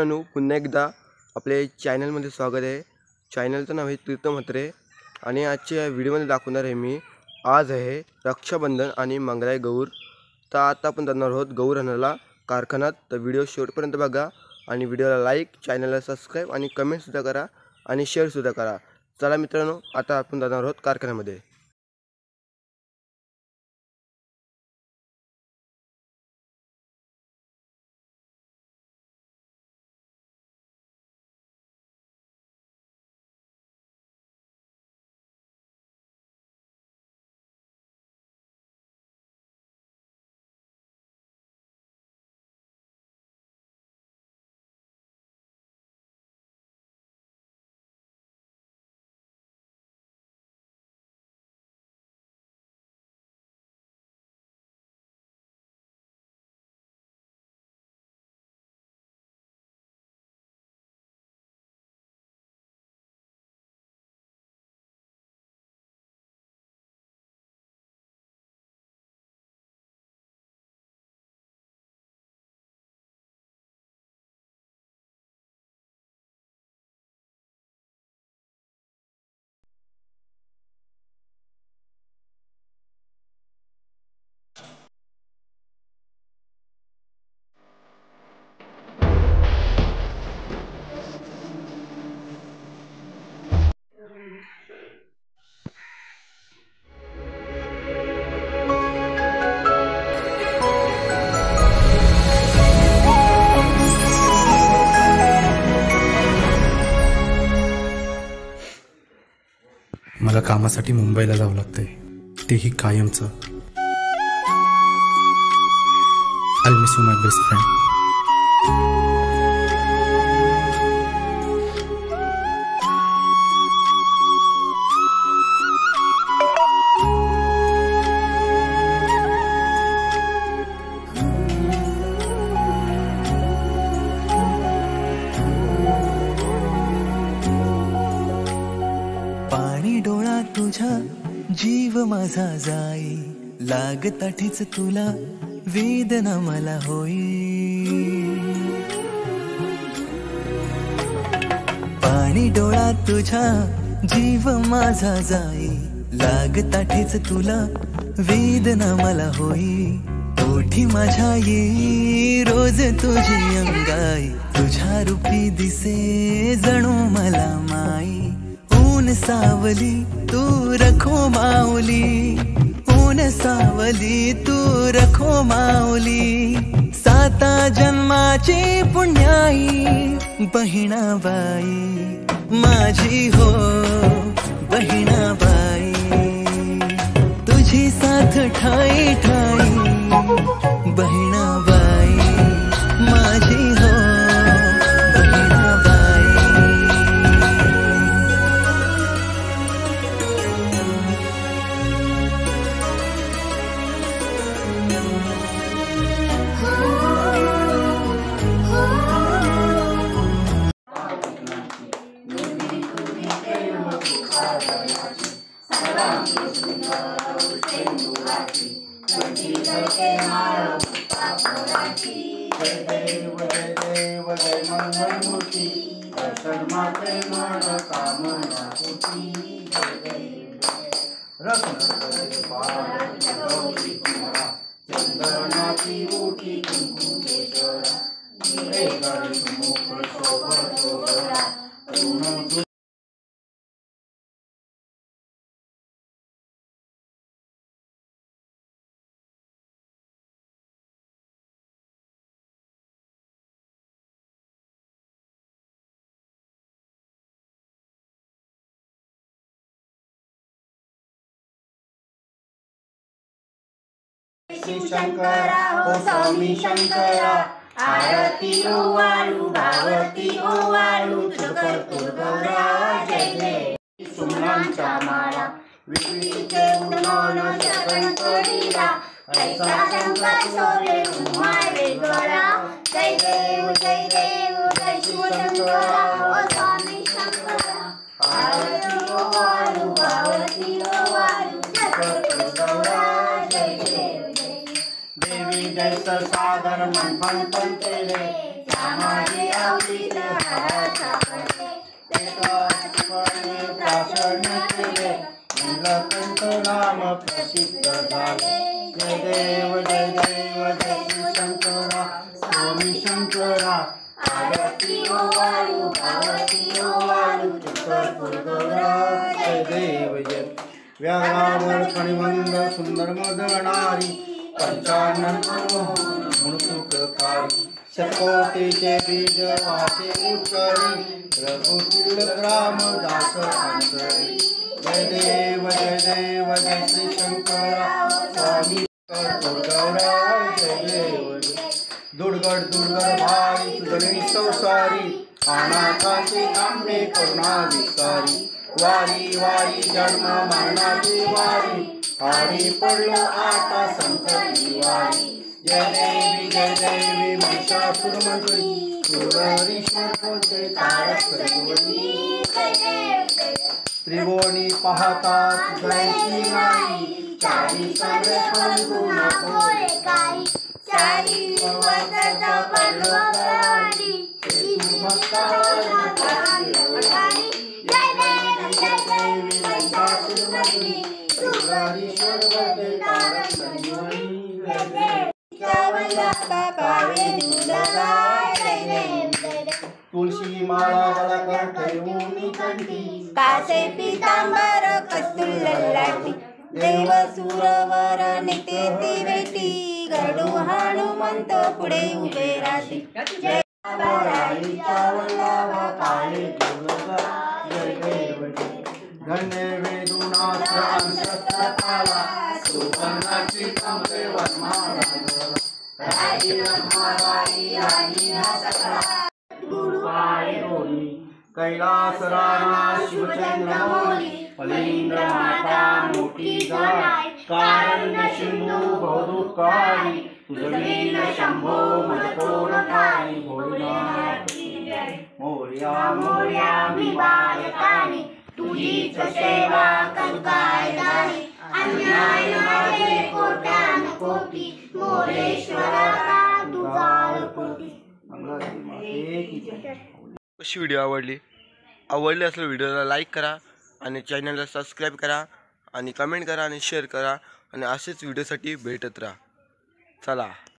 मित्रांनो, पुन्हा एकदा आपल्या चॅनलमध्ये स्वागत आहे। चॅनलचं नाव आहे तीर्थ म्हात्रे आणि आजच्या व्हिडिओमध्ये दाखवणार आहे मी आज आहे रक्षाबंधन आणि मंगळाई गौर। तर आता आपण जाणार आहोत गौर आणायला कारखान्यात। तर व्हिडिओ शेवटपर्यंत बघा आणि व्हिडिओला लाईक, चॅनलला सबस्क्राइब आणि कमेंट सुद्धा करा आणि शेअर सुद्धा करा। चला मित्रांनो, आता आपण जाणार आहोत कारखान्यामध्ये। मला कामासाठी मुंबईला जावं लागतंय, तेही कायमचं। I'll miss you, my best friend. पाणी डोळा तुझा जीव माझा जाई, लागताठीच तुला वेदना मला होई। पाणी डोळा तुझा जीव माझा जाई, लागताठीच तुला वेदना मला होई। ओठी माझ्या येई रोज तुझी अंगाई, तुझ्या रूपी दिसे जणू मला माई। ऊन सावली तू रखो माऊली, ऊन सावली तू रखो माऊली। साता जन्माची पुण्याई बहिणाबाई माझी हो बहिणाबाई। तुझी साथ ठाई ठाई बहिणाबाई माझी हो चंदनाची उठी कुंकुमेश्वरा, दिवे गळी मुख शोभा शिव शंकरा हो स्वामी शंकरा, आरती ओवाळू भावती ओवाळू तुझ करतो गौरा। जय जय सुमनांच्या माळा विक्रीचे उडवण शकणतोडीला, ऐसा शंका शोभे उमाळे गळा। जय देव जय देव जय शिव शंकरा हो स्वामी शंकरा, आरती ओवाळू भावती ओवाळू तुझ करतो गौरा। जय देव देवी जैसा सागर मन पण तेरे, माझे आवडीत हार सापडले प्राशन केले नीलकंठ नाम प्रसिद्ध झाले जय देव जय श्री शंकरा स्वामी शंकरा आरती ओवाळू भावती ओवाळू तुझकर गौरा जय देव जय व्याघ्रावर फणिवंद सुंदर मदनारी पंचानन मुणसुखकारी शतकोटीचे बीज वाचे उच्चरी रघुकुल रामदास अंतरी जय देव जय श्री शंकरा स्वामी गौरा जय देव दुर्गड भाई तुझे संसारी अनाथाचे आंबे करुणा विसारी वारी जन्म मरणाची वारी हारी पडलो आता संकटी वारी जय देवी महिषासुरमर्दिनी सुररीश्वर बोलते तारक त्रिभुवनी त्रिभुवनी पाहता तुझ्याची नाही चारी सगळे फलगुण भोळे काही चारी वरचा पडलो प्राणी तुळशी माळा गळा ठेवून कंठी कासे पितांबर कस्तुल लाटी देव सुरवर नेते ती बेटी गरुड हनुमंत पुढे उभे राहते जय धन्य वेदुनाथ अंशस्त्रकाला सुवर्णाची कंपे कैलास राणा शिवचंद्र मोली फलिंद्र माता मोठी गाय कारण सिंधू बहुदुःखारी तुझवीन शंभो मदतोडकारी मोर्या मोर्या विवायतानी तुझीच सेवा करुकाय दानी अन्याय माझे कोट्यान कोटी मोरेश्वरा तुझा कोटी कशी व्हिडिओ आवडली असेल व्हिडिओला लाईक करा आणि चॅनलला सबस्क्राईब करा आणि कमेंट करा आणि शेअर करा आणि असेच व्हिडिओसाठी भेटत राहा चला.